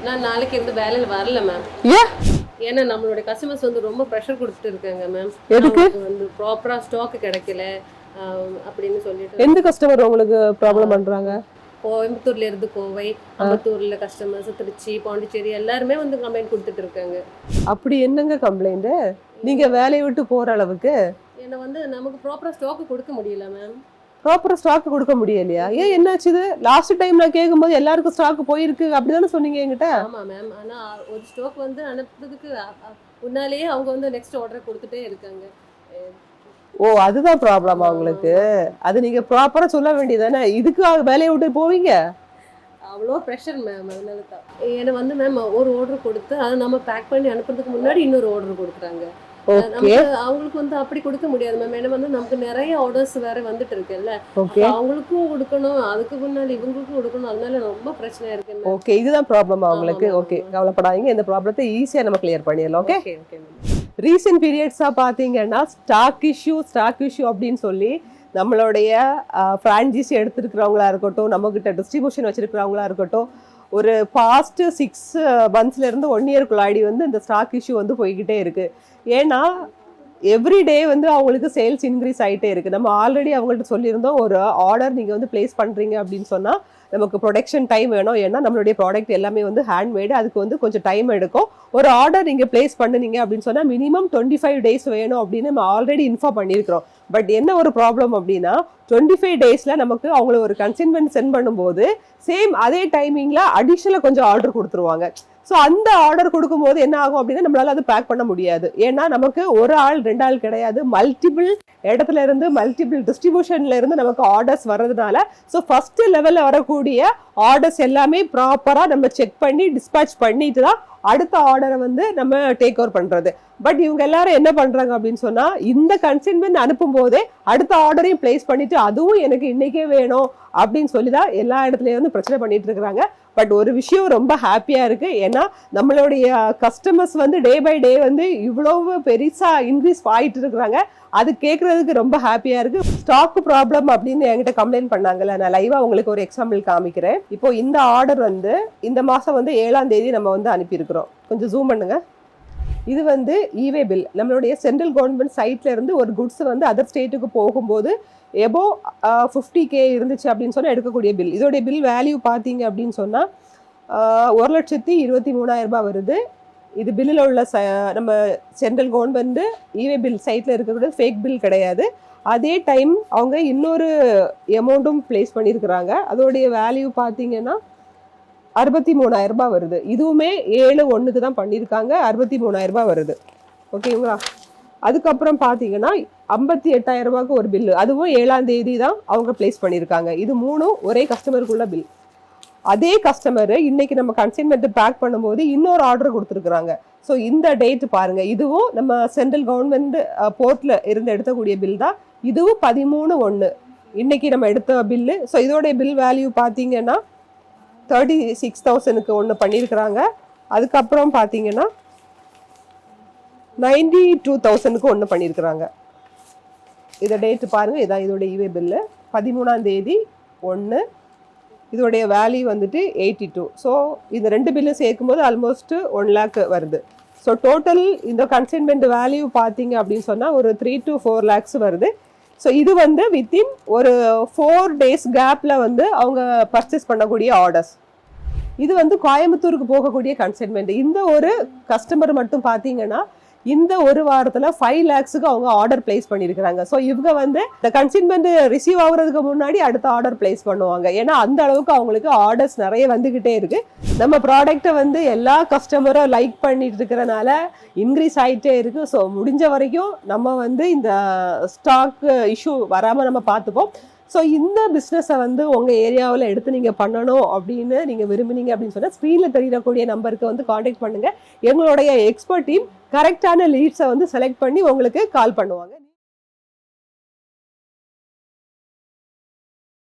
நான் நாளைக்கு இருந்து வேலையில வரல மேம். ஏன்? ஏன்னா நம்மளுடைய கஸ்டமர்ஸ் வந்து ரொம்ப ப்ரெஷர் கொடுத்துட்டு இருக்காங்க மேம். எதுக்கு? வந்து ப்ராப்பரா ஸ்டாக் கிடைக்கல அப்படின்னு சொல்லிட்டு. எந்த கஸ்டமர் உங்களுக்கு ப்ராப்ளம் பண்றாங்க? கோயம்புத்தூர்ல இருந்து கோவை, அம்பத்தூர்ல கஸ்டமர்ஸ், திருச்சி, பாண்டிச்சேரி எல்லாருமே வந்து கம்ப்ளைண்ட் கொடுத்துட்டு இருக்காங்க. அப்படி என்னங்க கம்ப்ளைண்ட்? நீங்க வேலையை விட்டு போற அளவுக்கு? ஏன்னா வந்து நமக்கு ப்ராப்பரா ஸ்டாக் கொடுக்க முடியல மேம். ப்ராப்பரா ஸ்டாக் கொடுக்க முடியலையா? ஏன், என்னாச்சு? லாஸ்ட் டைம் நான் கேட்கும்போது எல்லாருக்கும் ஸ்டாக் போயிருக்கு அப்படிதானே சொன்னீங்க என்கிட்ட. ஆமா மேம். ஆனா ஒரு ஸ்டாக் வந்து அனுப்புறதுக்கு முன்னாலேயே அவங்க வந்து நெக்ஸ்ட் ஆர்டர் கொடுத்துட்டே இருக்காங்க. ஓ, அதுதான் ப்ராப்ளமா உங்களுக்கு? அது நீங்க ப்ராப்பரா சொல்ல வேண்டியதானே. இதுக்கு வேலையை விட்டு போவீங்க? அவ்வளோ ப்ரெஷர் மேம். அதனால தான் ஏன்னா வந்து மேம் ஒரு ஆர்டர் கொடுத்து அதை நம்ம பேக் பண்ணி அனுப்புறதுக்கு முன்னாடி இன்னொரு ஆர்டர் கொடுக்குறாங்க. அவங்களுக்கு வந்து அப்படி கொடுக்க முடியாது மேம். ஏன்னா வந்து நமக்கு நிறைய ஆர்டர்ஸ் வேற வந்துட்டு இருக்குல்ல, அவங்களுக்கும் கொடுக்கணும், அதுக்கு முன்னாடி இவங்களுக்கும் கொடுக்கணும். அதனால ரொம்ப பிரச்சனையா இருக்கு. ஓகே, இதுதான் ப்ராப்ளமா உங்களுக்கு? ஓகே, கவலைப்படாதீங்க, இந்த ப்ராப்ளத்தை ஈஸியா நம்ம கிளியர் பண்ணிடலாம். ஓகே. ரீசெண்ட் பீரியட்ஸா பாத்தீங்கன்னா ஸ்டாக் இஷ்யூ அப்படின்னு சொல்லி நம்மளுடைய ஃப்ரான்ச்சைசி எடுத்துருக்கிறவங்களா இருக்கட்டும், நம்மகிட்ட டிஸ்ட்ரிபியூஷன் வச்சிருக்கிறவங்களா இருக்கட்டும், ஒரு பாஸ்ட் 6 monthsல இருந்து 1 yearக்குள்ளாடி வந்து இந்த ஸ்டாக் இஷ்யூ வந்து போய்கிட்டே இருக்கு. ஏன்னா எவ்ரிடே வந்து அவங்களுக்கு சேல்ஸ் இன்க்ரீஸ் ஆகிட்டே இருக்கு. நம்ம ஆல்ரெடி அவங்கள்ட்ட சொல்லியிருந்தோம், ஒரு ஆர்டர் நீங்க வந்து பிளேஸ் பண்றீங்க அப்படின்னு சொன்னா நமக்கு ப்ரொடக்ஷன் டைம் வேணும். ஏன்னா நம்மளுடைய ப்ராடக்ட் எல்லாமே வந்து ஹேண்ட்மேடு, அதுக்கு வந்து கொஞ்சம் டைம் எடுக்கும். ஒரு ஆர்டர் நீங்க பிளேஸ் பண்ணுனீங்க அப்படின்னு சொன்னா மினிமம் 25 days வேணும் அப்படின்னு நம்ம ஆல்ரெடி இன்ஃபார்ம் பண்ணியிருக்கிறோம். பட் என்ன ஒரு ப்ராப்ளம் அப்படின்னா 25 daysல நமக்கு அவங்கள ஒரு கன்சைன்மெண்ட் சென்ட் பண்ணும்போது சேம் அதே டைமிங்ல அடிஷனலா கொஞ்சம் ஆர்டர் கொடுத்துருவாங்க. ஸோ அந்த ஆர்டர் கொடுக்கும்போது என்ன ஆகும் அப்படின்னா நம்மளால அது பேக் பண்ண முடியாது. ஏன்னா நமக்கு ஒரு ஆள் 2 ஆள் கிடையாது, மல்டிபிள் இடத்துல இருந்து மல்டிபிள் டிஸ்ட்ரிபியூஷன்ல இருந்து நமக்கு ஆர்டர்ஸ் வர்றதுனால ஸோ ஃபர்ஸ்ட் லெவல்ல வரக்கூடிய ஆர்டர்ஸ் எல்லாமே ப்ராப்பரா நம்ம செக் பண்ணி டிஸ்பேட்ச் பண்ணிட்டு தான் அடுத்த ஆர்டரை வந்து நம்ம டேக் ஓவர் பண்றது. பட் இவங்க எல்லாரும் என்ன பண்றாங்க அப்படின்னு சொன்னா இந்த கன்சைன்மெண்ட் அனுப்பும் போதே அடுத்த ஆர்டரையும் பிளேஸ் பண்ணிட்டு அதுவும் எனக்கு இன்னைக்கே வேணும் அப்படின்னு சொல்லிதான் எல்லா இடத்துலயும் வந்து பிரச்சனை பண்ணிட்டு இருக்கிறாங்க. பட் ஒரு விஷயம் ரொம்ப ஹாப்பியா இருக்கு. ஏன்னா நம்மளுடைய கஸ்டமர்ஸ் வந்து டே பை டே வந்து இவ்வளவு பெருசா இன்க்ரீஸ் ஆயிட்டு இருக்கிறாங்க. அது கேட்கறதுக்கு ரொம்ப ஹாப்பியா இருக்கு. ஸ்டாக் ப்ராப்ளம் அப்படின்னு என்கிட்ட கம்ப்ளைண்ட் பண்ணாங்கல்ல, நான் லைவா உங்களுக்கு ஒரு எக்ஸாம்பிள் காமிக்கிறேன். இப்போ இந்த ஆர்டர் வந்து இந்த மாசம் வந்து 7ஆம் தேதி நம்ம வந்து அனுப்பியிருக்கிறோம். கொஞ்சம் ஜூம் பண்ணுங்க. இது வந்து ஈவே பில். நம்மளுடைய சென்ட்ரல் கவர்மெண்ட் சைட்ல இருந்து ஒரு குட்ஸ் வந்து அதர் ஸ்டேட்டுக்கு போகும்போது எபோ 50K இருந்துச்சு அப்படின்னு சொன்னா எடுக்கக்கூடிய பில். இதோடைய பில் வேல்யூ பார்த்தீங்க அப்படின்னு சொன்னா 1,23,000 வருது. இது பில்லில் உள்ள நம்ம சென்ட்ரல் கவர்மெண்ட் ஈவே பில் சைட்ல இருக்கக்கூடிய ஃபேக் பில் கிடையாது. அதே டைம் அவங்க இன்னொரு அமௌண்ட்டும் பிளேஸ் பண்ணியிருக்கிறாங்க. அதோடைய வேல்யூ பார்த்தீங்கன்னா 63,000 வருது. இதுவுமே 7/1க்கு தான் பண்ணியிருக்காங்க. 63,000 வருது. ஓகேங்களா? அதுக்கப்புறம் பார்த்தீங்கன்னா 58,000 ஒரு பில்லு, அதுவும் 7ஆம் தேதி தான் அவங்க பிளேஸ் பண்ணியிருக்காங்க. இது 3ம் ஒரே கஸ்டமருக்குள்ள பில். அதே கஸ்டமர் இன்னைக்கு நம்ம கன்சைன்மெண்ட் பேக் பண்ணும்போது இன்னொரு ஆர்டர் கொடுத்துருக்குறாங்க. ஸோ இந்த டேட் பாருங்க, இதுவும் நம்ம சென்ட்ரல் கவர்மெண்ட் போர்ட்ல இருந்து எடுக்கக்கூடிய பில் தான். இதுவும் 13/1 இன்னைக்கு நம்ம எடுத்த பில்லு. ஸோ இதோடைய பில் வேல்யூ பார்த்தீங்கன்னா 36,000க்கு ஒன்று பண்ணியிருக்கிறாங்க. அதுக்கப்புறம் பார்த்தீங்கன்னா 92,000க்கு ஒன்று பண்ணியிருக்கிறாங்க. இதை டேட்டு பாருங்க, இதான் இதோடைய ஈவே பில்லு. 13ஆம் தேதி 1, இதோடைய வேல்யூ வந்துட்டு 82. ஸோ இந்த 2 பில்லும் சேர்க்கும்போது ஆல்மோஸ்ட் 1 lakh வருது. ஸோ டோட்டல் இந்த கன்சைன்மெண்ட் வேல்யூ பார்த்தீங்க அப்படின்னு சொன்னால் ஒரு 3 to 4 lakhs வருது. ஸோ இது வந்து வித்தின் ஒரு 4 days கேப்ல வந்து அவங்க பர்ச்சேஸ் பண்ணக்கூடிய ஆர்டர்ஸ். இது வந்து கோயம்புத்தூருக்கு போகக்கூடிய கன்சைன்மெண்ட். இந்த ஒரு கஸ்டமர் மட்டும் பார்த்தீங்கன்னா இந்த ஒரு வாரத்துல 5 lakhsக்கு அவங்க ஆர்டர் பிளேஸ் பண்ணியிருக்கிறாங்க. ஸோ இவங்க வந்து இந்த கன்சைன்மெண்ட் ரிசீவ் ஆகுறதுக்கு முன்னாடி அடுத்த ஆர்டர் பிளேஸ் பண்ணுவாங்க. ஏன்னா அந்த அளவுக்கு அவங்களுக்கு ஆர்டர்ஸ் நிறைய வந்துகிட்டே இருக்கு. நம்ம ப்ராடக்டை வந்து எல்லா கஸ்டமரும் லைக் பண்ணிட்டு இருக்கிறனால இன்க்ரீஸ் ஆகிட்டே இருக்கு. ஸோ முடிஞ்ச வரைக்கும் நம்ம வந்து இந்த ஸ்டாக் இஷ்யூ வராம நம்ம பார்த்துப்போம். ஸோ இந்த பிஸ்னஸை வந்து உங்கள் ஏரியாவில் எடுத்து நீங்கள் பண்ணணும் அப்படின்னு நீங்கள் விரும்புனீங்க அப்படின்னு சொன்னால் ஸ்க்ரீனில் தெரியக்கூடிய நம்பருக்கு வந்து காண்டாக்ட் பண்ணுங்கள். எங்களுடைய எக்ஸ்பர்ட் டீம் கரெக்டான லீட்ஸை வந்து செலக்ட் பண்ணி உங்களுக்கு கால் பண்ணுவாங்க.